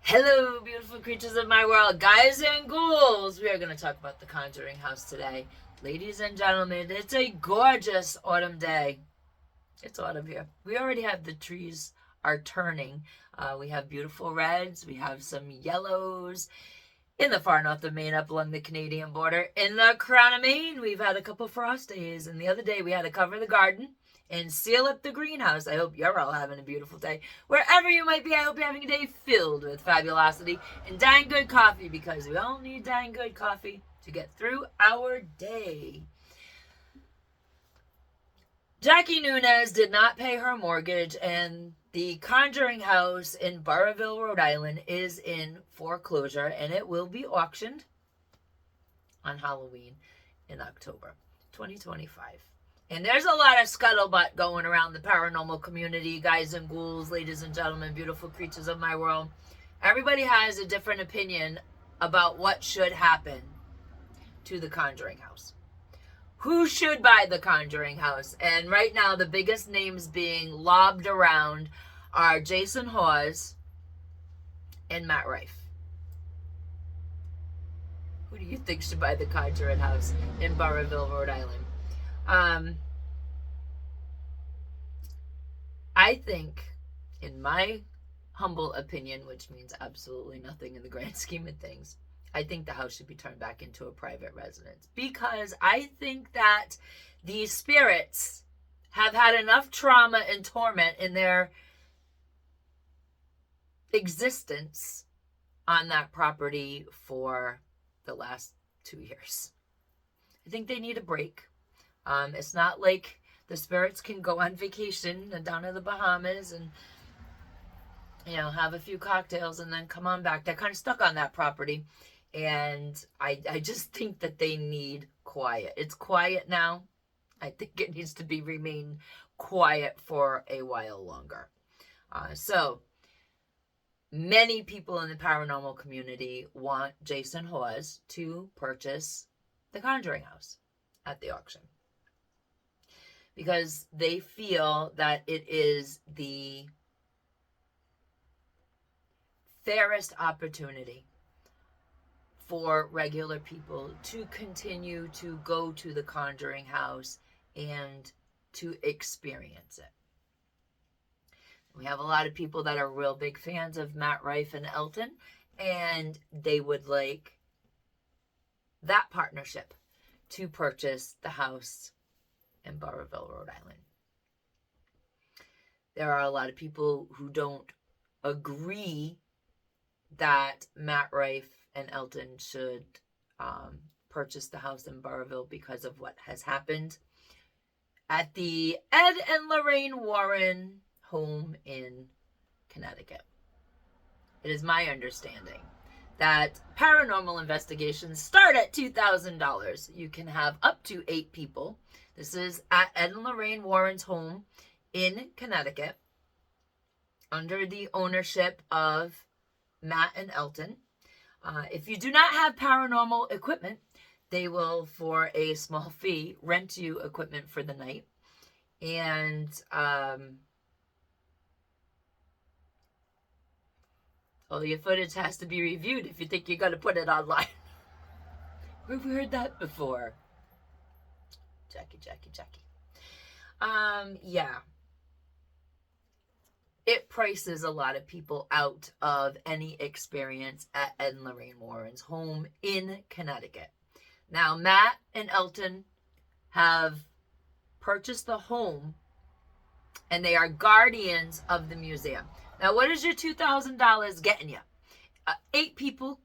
Hello, beautiful creatures of my world, guys and ghouls. We are going to talk about the Conjuring house today. Ladies and gentlemen, it's a gorgeous autumn day. It's autumn here. We already have the trees are turning. We have beautiful reds. We have some yellows. In the far north of Maine, up along the Canadian border. In the crown of Maine, we've had a couple frost days. And the other day, we had to cover the garden and seal up the greenhouse. I hope you're all having a beautiful day. Wherever you might be, I hope you're having a day filled with fabulosity and dang good coffee, because we all need dang good coffee to get through our day. Jackie Nunez did not pay her mortgage, and the Conjuring house in Burriville, Rhode Island is in foreclosure, and it will be auctioned on Halloween in October 2025. And there's a lot of scuttlebutt going around the paranormal community, guys and ghouls, ladies and gentlemen, beautiful creatures of my world. Everybody has a different opinion about what should happen to the Conjuring house. Who should buy the Conjuring house? And right now, the biggest names being lobbed around are Jason Hawes and Matt Rife. Who do you think should buy the Conjuring house in Burriville, Rhode Island? I think, in my humble opinion, which means absolutely nothing in the grand scheme of things, I think the house should be turned back into a private residence, because I think that these spirits have had enough trauma and torment in their existence on that property for the last 2 years. I think they need a break. It's not like the spirits can go on vacation and down to the Bahamas and, have a few cocktails and then come on back. They're kind of stuck on that property. And I just think that they need quiet. It's quiet now. I think it needs to remain quiet for a while longer. So many people in the paranormal community want Jason Hawes to purchase the Conjuring house at the auction, because they feel that it is the fairest opportunity for regular people to continue to go to the Conjuring house and to experience it. We have a lot of people that are real big fans of Matt Rife and Elton, and they would like that partnership to purchase the house in Burriville, Rhode Island. There are a lot of people who don't agree that Matt Rife and Elton should purchase the house in Burriville because of what has happened at the Ed and Lorraine Warren home in Connecticut. It is my understanding that paranormal investigations start at $2,000. You can have up to 8 people. This is at Ed and Lorraine Warren's home in Connecticut, under the ownership of Matt and Elton. If you do not have paranormal equipment, they will, for a small fee, rent you equipment for the night. And all your footage has to be reviewed if you think you're going to put it online. We've heard that before. Jackie. Yeah. It prices a lot of people out of any experience at Ed and Lorraine Warren's home in Connecticut. Now, Matt and Elton have purchased the home, and they are guardians of the museum. Now, what is your $2,000 getting you? 8 people,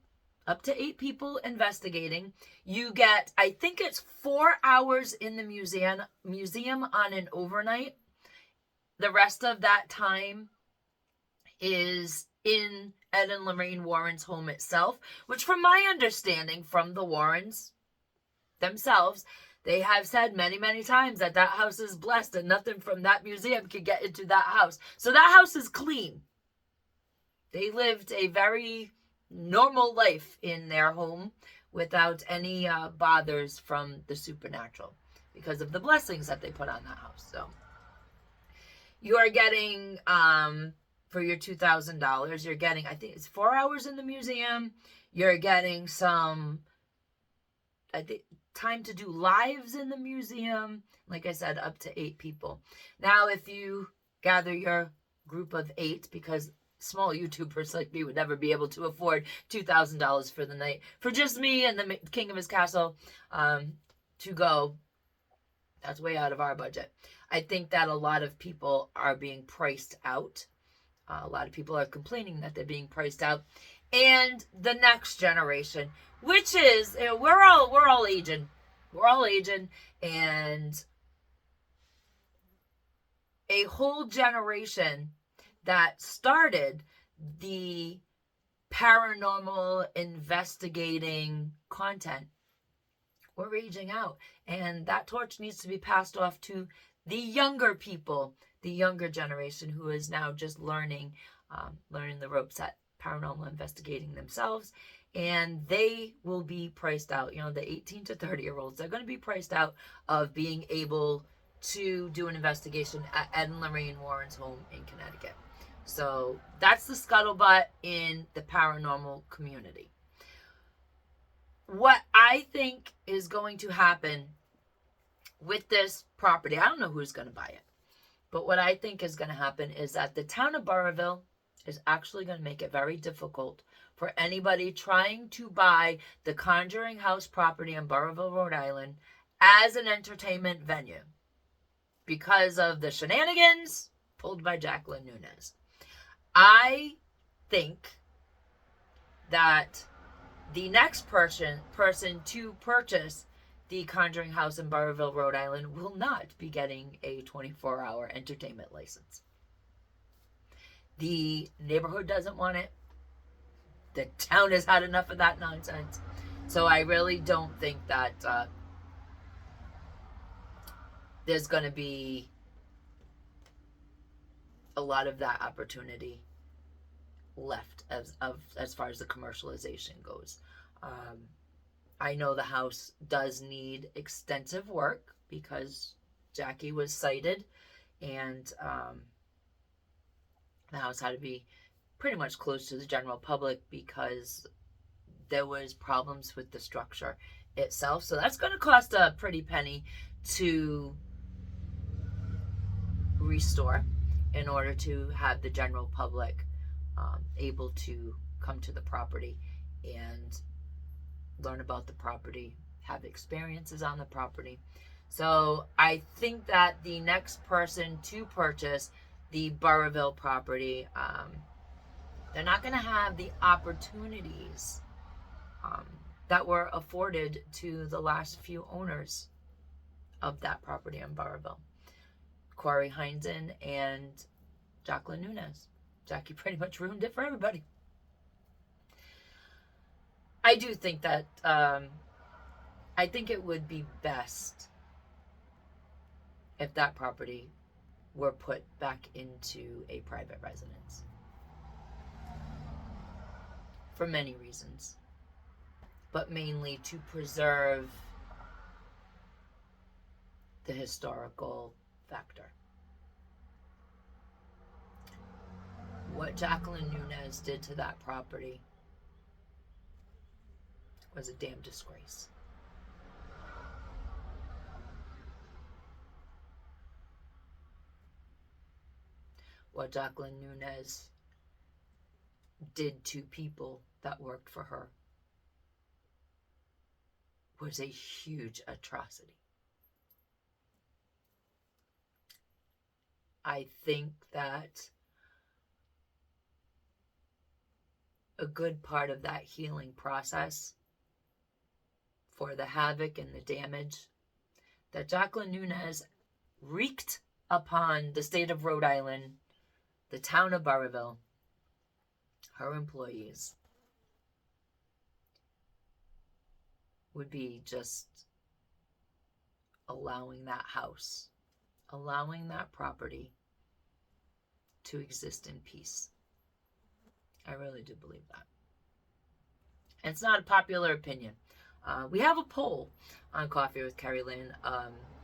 up to 8 people investigating. You get, I think it's 4 hours in the museum on an overnight. The rest of that time is in Ed and Lorraine Warren's home itself, which, from my understanding from the Warrens themselves, they have said many, many times that that house is blessed and nothing from that museum can get into that house. So that house is clean. They lived a very normal life in their home without any bothers from the supernatural because of the blessings that they put on that house. So you are getting for your $2,000. You're getting, I think it's 4 hours in the museum. You're getting some, I think, time to do lives in the museum. Like I said, up to 8 people. Now, if you gather your group of 8, because small YouTubers like me would never be able to afford $2,000 for the night. For just me and the king of his castle to go, that's way out of our budget. I think that a lot of people are being priced out. A lot of people are complaining that they're being priced out. And the next generation, which is, we're all aging. We're all aging. And a whole generation that started the paranormal investigating content, we're aging out. And that torch needs to be passed off to the younger people, the younger generation who is now just learning the ropes at paranormal investigating themselves. And they will be priced out. The 18 to 30-year-olds, they're going to be priced out of being able to do an investigation at Ed and Lorraine Warren's home in Connecticut. So that's the scuttlebutt in the paranormal community. What I think is going to happen with this property, I don't know who's going to buy it, but what I think is going to happen is that the town of Burriville is actually going to make it very difficult for anybody trying to buy the Conjuring House property in Burriville, Rhode Island as an entertainment venue because of the shenanigans pulled by Jacqueline Nunez. I think that the next person to purchase the Conjuring House in Burriville, Rhode Island will not be getting a 24-hour entertainment license. The neighborhood doesn't want it. The town has had enough of that nonsense. So I really don't think that there's going to be a lot of that opportunity left as far as the commercialization goes. I know the house does need extensive work because Jackie was cited, and the house had to be pretty much closed to the general public because there was problems with the structure itself. So that's going to cost a pretty penny to restore in order to have the general public able to come to the property and learn about the property, have experiences on the property. So I think that the next person to purchase the Burriville property, they're not going to have the opportunities that were afforded to the last few owners of that property in Burriville. Corey Heinzen and Jacqueline Nunez. Jackie pretty much ruined it for everybody. I do think that, I think it would be best if that property were put back into a private residence. For many reasons. But mainly to preserve the historical factor. What Jacqueline Nunez did to that property was a damn disgrace. What Jacqueline Nunez did to people that worked for her was a huge atrocity. I think that a good part of that healing process for the havoc and the damage that Jacqueline Nunez wreaked upon the state of Rhode Island, the town of Burriville, her employees, would be just allowing that house, allowing that property to exist in peace. I really do believe that. And it's not a popular opinion. We have a poll on Coffee with Kerri-Lynn,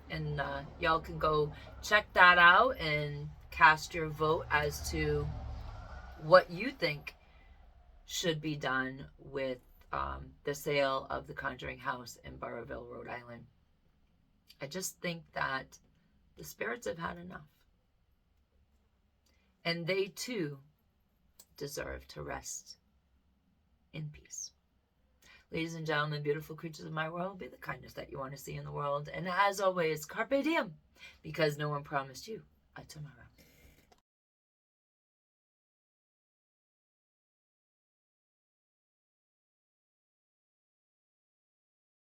and y'all can go check that out and cast your vote as to what you think should be done with the sale of the Conjuring house in Burriville, Rhode Island. I just think that the spirits have had enough. And they too deserve to rest in peace. Ladies and gentlemen, beautiful creatures of my world, be the kindness that you want to see in the world. And as always, Carpe Diem, because no one promised you a tomorrow.